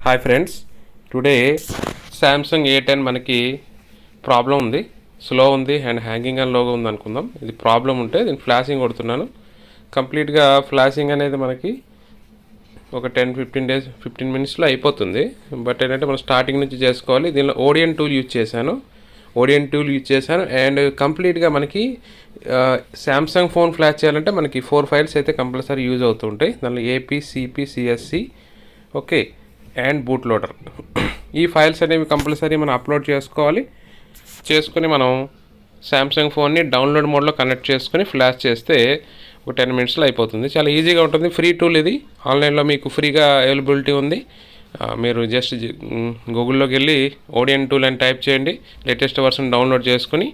Hi friends, today Samsung A10 మనకి problem ఉంది, slow ఉంది అండ్ హ్యాంగింగ్ అండ్ లోగా ఉంది అనుకుందాం. ఇది ప్రాబ్లం ఉంటే నేను ఫ్లాషింగ్ కొడుతున్నాను. కంప్లీట్గా ఫ్లాషింగ్ అనేది మనకి ఒక 15 మినిట్స్లో అయిపోతుంది. బట్ ఏంటంటే మనం స్టార్టింగ్ నుంచి చేసుకోవాలి. దీనిలో ఓడియన్ టూల్ యూజ్ చేశాను అండ్ కంప్లీట్గా మనకి సామ్సంగ్ ఫోన్ ఫ్లాష్ చేయాలంటే మనకి 4 ఫైల్స్ అయితే కంపల్సరీ యూజ్ అవుతుంటాయి. దానిలో AP, CP, CSC okay and boot loader ఈ ఫైల్స్ అనేవి కంపల్సరీ మనం అప్లోడ్ చేసుకొని మనం సామ్సంగ్ ఫోన్ని డౌన్లోడ్ మోడ్లో కనెక్ట్ చేసుకొని ఫ్లాష్ చేస్తే ఒక 10 మినిట్స్లో అయిపోతుంది. చాలా ఈజీగా ఉంటుంది. ఫ్రీ టూల్ ఇది, ఆన్లైన్లో మీకు ఫ్రీగా అవైలబిలిటీ ఉంది. మీరు జస్ట్ గూగుల్లోకి వెళ్ళి ఓడియన్ టూల్ అని టైప్ చేయండి, లేటెస్ట్ వర్షన్ డౌన్లోడ్ చేసుకుని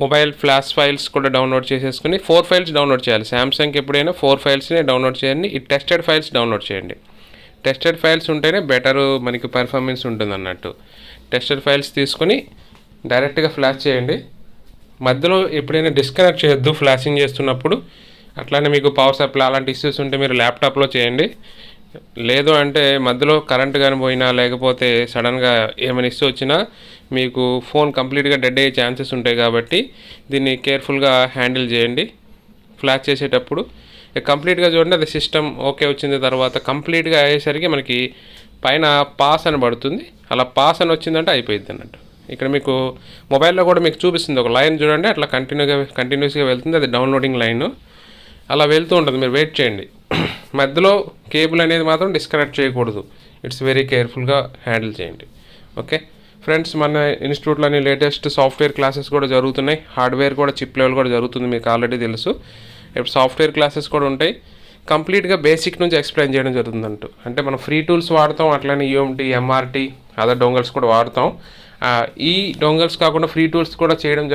మొబైల్ ఫ్లాష్ ఫైల్స్ కూడా డౌన్లోడ్ చేసేసుకుని 4 ఫైల్స్ డౌన్లోడ్ చేయాలి. సామ్సంగ్కి ఎప్పుడైనా 4 ఫైల్స్ని డౌన్లోడ్ చేయండి. ఈ టెస్టెడ్ ఫైల్స్ డౌన్లోడ్ చేయండి. టెస్టెడ్ ఫైల్స్ ఉంటేనే బెటర్ మనకి పర్ఫార్మెన్స్ ఉంటుంది అన్నట్టు. టెస్టెడ్ ఫైల్స్ తీసుకొని డైరెక్ట్గా ఫ్లాష్ చేయండి. మధ్యలో ఎప్పుడైనా డిస్కనెక్ట్ చేయొద్దు ఫ్లాషింగ్ చేస్తున్నప్పుడు. అట్లానే మీకు పవర్ సప్లై అలాంటి ఇష్యూస్ ఉంటే మీరు ల్యాప్టాప్లో చేయండి. లేదు అంటే మధ్యలో కరెంట్ కానీ పోయినా లేకపోతే సడన్గా ఏమైనా ఇష్యూ వచ్చినా మీకు ఫోన్ కంప్లీట్గా డెడ్ అయ్యే ఛాన్సెస్ ఉంటాయి. కాబట్టి దీన్ని కేర్ఫుల్గా హ్యాండిల్ చేయండి ఫ్లాష్ చేసేటప్పుడు. కంప్లీట్గా చూడండి, అది సిస్టమ్ ఓకే వచ్చిన తర్వాత కంప్లీట్గా అయ్యేసరికి మనకి పైన పాస్ అని పడుతుంది. అలా పాస్ అని వచ్చిందంటే అయిపోయింది అన్నట్టు. ఇక్కడ మీకు మొబైల్లో కూడా మీకు చూపిస్తుంది ఒక లైన్ చూడండి, అట్లా కంటిన్యూస్గా వెళ్తుంది. అది డౌన్లోడింగ్ లైన్ అలా వెళ్తూ ఉంటుంది. మీరు వెయిట్ చేయండి. మధ్యలో కేబుల్ అనేది మాత్రం డిస్కనెక్ట్ చేయకూడదు. ఇట్స్ వెరీ కేర్ఫుల్గా హ్యాండిల్ చేయండి. ఓకే ఫ్రెండ్స్, మన ఇన్స్టిట్యూట్లోని లేటెస్ట్ సాఫ్ట్వేర్ క్లాసెస్ కూడా జరుగుతున్నాయి. హార్డ్వేర్ కూడా చిప్ లెవెల్ కూడా జరుగుతుంది, మీకు ఆల్రెడీ తెలుసు. ఇప్పుడు సాఫ్ట్వేర్ క్లాసెస్ కూడా ఉంటాయి. కంప్లీట్గా బేసిక్ నుంచి ఎక్స్ప్లెయిన్ చేయడం జరుగుతుందంటూ. అంటే మనం ఫ్రీ టూల్స్ వాడతాం, అట్లనే UMT, MRT అదర్ డొంగల్స్ కూడా వాడతాం. ఈ డొంగల్స్ కాకుండా ఫ్రీ టూల్స్ కూడా చేయడం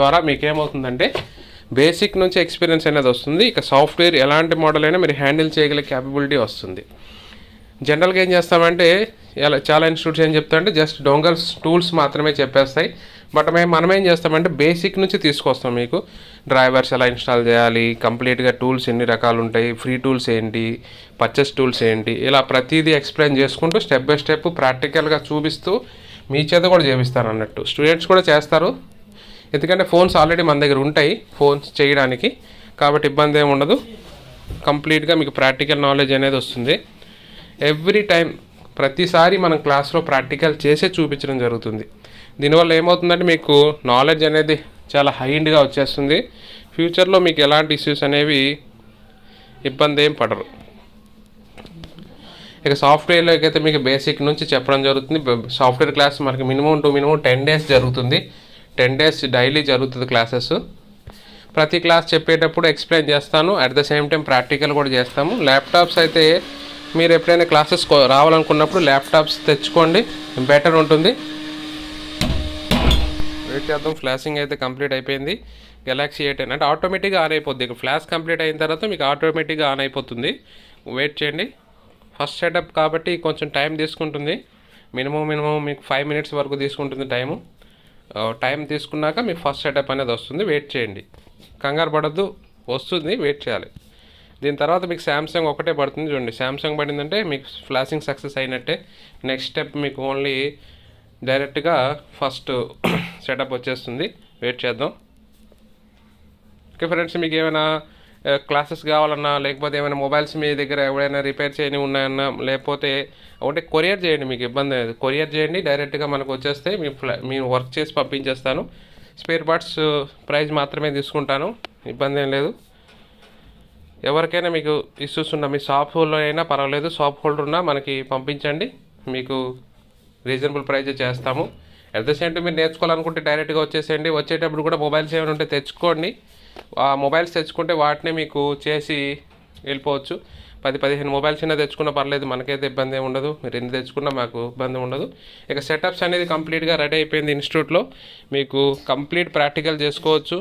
ద్వారా మీకు ఏమవుతుందంటే బేసిక్ నుంచి ఎక్స్పీరియన్స్ అనేది వస్తుంది. ఇక సాఫ్ట్వేర్ ఎలాంటి మోడల్ అయినా మీరు హ్యాండిల్ చేయగల క్యాపబిలిటీ వస్తుంది. జనరల్గా ఏం చేస్తామంటే చాలా ఇన్స్టిట్యూట్స్ ఏం చెప్తామంటే జస్ట్ డొంగల్స్ టూల్స్ మాత్రమే చెప్పేస్తాయి. బట్ మనం ఏం చేస్తామంటే బేసిక్ నుంచి తీసుకొస్తాం. మీకు డ్రైవర్స్ ఎలా ఇన్స్టాల్ చేయాలి, కంప్లీట్గా టూల్స్ ఎన్ని రకాలు ఉంటాయి, ఫ్రీ టూల్స్ ఏంటి, పర్చేస్ టూల్స్ ఏంటి, ఇలా ప్రతిదీ ఎక్స్ప్లెయిన్ చేసుకుంటూ స్టెప్ బై స్టెప్ ప్రాక్టికల్గా చూపిస్తూ మీ చేత కూడా చేపిస్తాను అన్నట్టు. స్టూడెంట్స్ కూడా చేస్తారు, ఎందుకంటే ఫోన్స్ ఆల్రెడీ మన దగ్గర ఉంటాయి ఫోన్స్ చేయడానికి. కాబట్టి ఇబ్బంది ఏమి ఉండదు. కంప్లీట్గా మీకు ప్రాక్టికల్ నాలెడ్జ్ అనేది వస్తుంది. ఎవ్రీ టైం ప్రతిసారి మనం క్లాస్లో ప్రాక్టికల్ చేసే చూపించడం జరుగుతుంది. దీనివల్ల ఏమవుతుందంటే మీకు నాలెడ్జ్ అనేది చాలా హైండ్గా వచ్చేస్తుంది. ఫ్యూచర్లో మీకు ఎలాంటి ఇష్యూస్ అనేవి ఇబ్బంది ఏం పడరు. ఇక సాఫ్ట్వేర్లోకి అయితే మీకు బేసిక్ నుంచి చెప్పడం జరుగుతుంది. సాఫ్ట్వేర్ క్లాస్ మనకి మినిమం 10 డేస్ జరుగుతుంది. 10 డేస్ డైలీ జరుగుతుంది క్లాసెస్. ప్రతి క్లాస్ చెప్పేటప్పుడు ఎక్స్ప్లెయిన్ చేస్తాను, at the same time practical కూడా చేస్తాము. ల్యాప్టాప్స్ అయితే మీరు ఎప్పుడైనా క్లాసెస్ రావాలనుకున్నప్పుడు ల్యాప్టాప్స్ తెచ్చుకోండి, బెటర్ ఉంటుంది. వెయిట్ చేద్దాం. ఫ్లాషింగ్ అయితే కంప్లీట్ అయిపోయింది. గెలాక్సీ A10 అంటే ఆటోమేటిక్గా ఆన్ అయిపోద్ది. ఇక ఫ్లాష్ కంప్లీట్ అయిన తర్వాత మీకు ఆటోమేటిక్గా ఆన్ అయిపోతుంది. వెయిట్ చేయండి. ఫస్ట్ సెటప్ కాబట్టి కొంచెం టైం తీసుకుంటుంది. మినిమం మీకు 5 మినిట్స్ వరకు తీసుకుంటుంది టైం తీసుకున్నాక మీకు ఫస్ట్ సెటప్ అనేది వస్తుంది. వెయిట్ చేయండి, కంగారు పడద్దు, వస్తుంది, వెయిట్ చేయాలి. దీని తర్వాత మీకు సామ్సంగ్ ఒకటే పడుతుంది. చూడండి, సామ్సంగ్ పడిందంటే మీకు ఫ్లాషింగ్ సక్సెస్ అయినట్టే. నెక్స్ట్ స్టెప్ మీకు ఓన్లీ డైరెక్ట్గా ఫస్ట్ సెటప్ వచ్చేస్తుంది. వెయిట్ చేద్దాం. ఓకే ఫ్రెండ్స్, మీకు ఏమైనా క్లాసెస్ కావాలన్నా లేకపోతే ఏమైనా మొబైల్స్ మీ దగ్గర ఎవరైనా రిపేర్ చేయని ఉన్నాయన్నా లేకపోతే ఒకటి కొరియర్ చేయండి, మీకు ఇబ్బంది లేదు. కొరియర్ చేయండి, డైరెక్ట్గా మనకు వచ్చేస్తే మేము వర్క్ చేసి పంపించేస్తాను. స్పేర్ పార్ట్స్ ప్రైస్ మాత్రమే తీసుకుంటాను, ఇబ్బంది ఏం లేదు. ఎవరికైనా మీకు ఇష్యూస్ ఉన్నా మీ షాప్ హోల్డర్ అయినా పర్వాలేదు, షాప్ హోల్డర్ ఉన్నా మనకి పంపించండి, మీకు రీజనబుల్ ప్రైజే చేస్తాము. అట్ ద సేమ్ టైం మీరు నేర్చుకోవాలనుకుంటే డైరెక్ట్గా వచ్చేసేయండి. వచ్చేటప్పుడు కూడా మొబైల్స్ ఏమైనా ఉంటే తెచ్చుకోండి. ఆ మొబైల్స్ తెచ్చుకుంటే వాటిని మీకు చేసి వెళ్ళిపోవచ్చు. 10-15 మొబైల్స్ అయినా తెచ్చుకున్నా పర్లేదు, మనకైతే ఇబ్బంది ఏమి ఉండదు. మీరు ఎన్ని తెచ్చుకున్నా మాకు ఇబ్బంది ఉండదు. ఇక సెటప్స్ అనేది కంప్లీట్గా రెడీ అయిపోయింది. ఇన్స్టిట్యూట్లో మీకు కంప్లీట్ ప్రాక్టికల్ చేసుకోవచ్చు.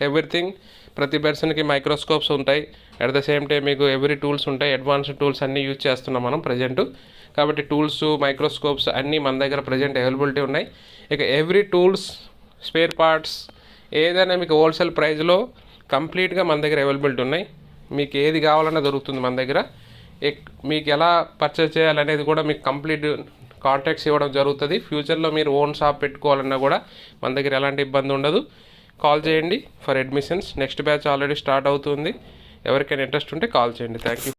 ఎవ్రీథింగ్ ప్రతి పర్సన్కి మైక్రోస్కోప్స్ ఉంటాయి. అట్ ద సేమ్ టైం మీకు ఎవ్రీ టూల్స్ ఉంటాయి. అడ్వాన్స్డ్ టూల్స్ అన్నీ యూజ్ చేస్తున్నాం మనం ప్రజెంట్. కాబట్టి టూల్స్, మైక్రోస్కోప్స్ అన్నీ మన దగ్గర ప్రజెంట్ అవైలబిలిటీ ఉన్నాయి. ఇక ఎవ్రీ టూల్స్, స్పేర్ పార్ట్స్ ఏదైనా మీకు హోల్సేల్ ప్రైస్లో కంప్లీట్గా మన దగ్గర అవైలబిలిటీ ఉన్నాయి. మీకు ఏది కావాలన్నా దొరుకుతుంది మన దగ్గర. మీకు ఎలా పర్చేస్ చేయాలనేది కూడా మీకు కంప్లీట్ కాంటాక్ట్స్ ఇవ్వడం జరుగుతుంది. ఫ్యూచర్లో మీరు ఓన్ షాప్ పెట్టుకోవాలన్నా కూడా మన దగ్గర ఎలాంటి ఇబ్బంది ఉండదు. కాల్ చేయండి for admissions. Next batch already start అవుతుంది. ఎవరికైనా ఇంట్రెస్ట్ ఉంటే కాల్ చేయండి. Thank you.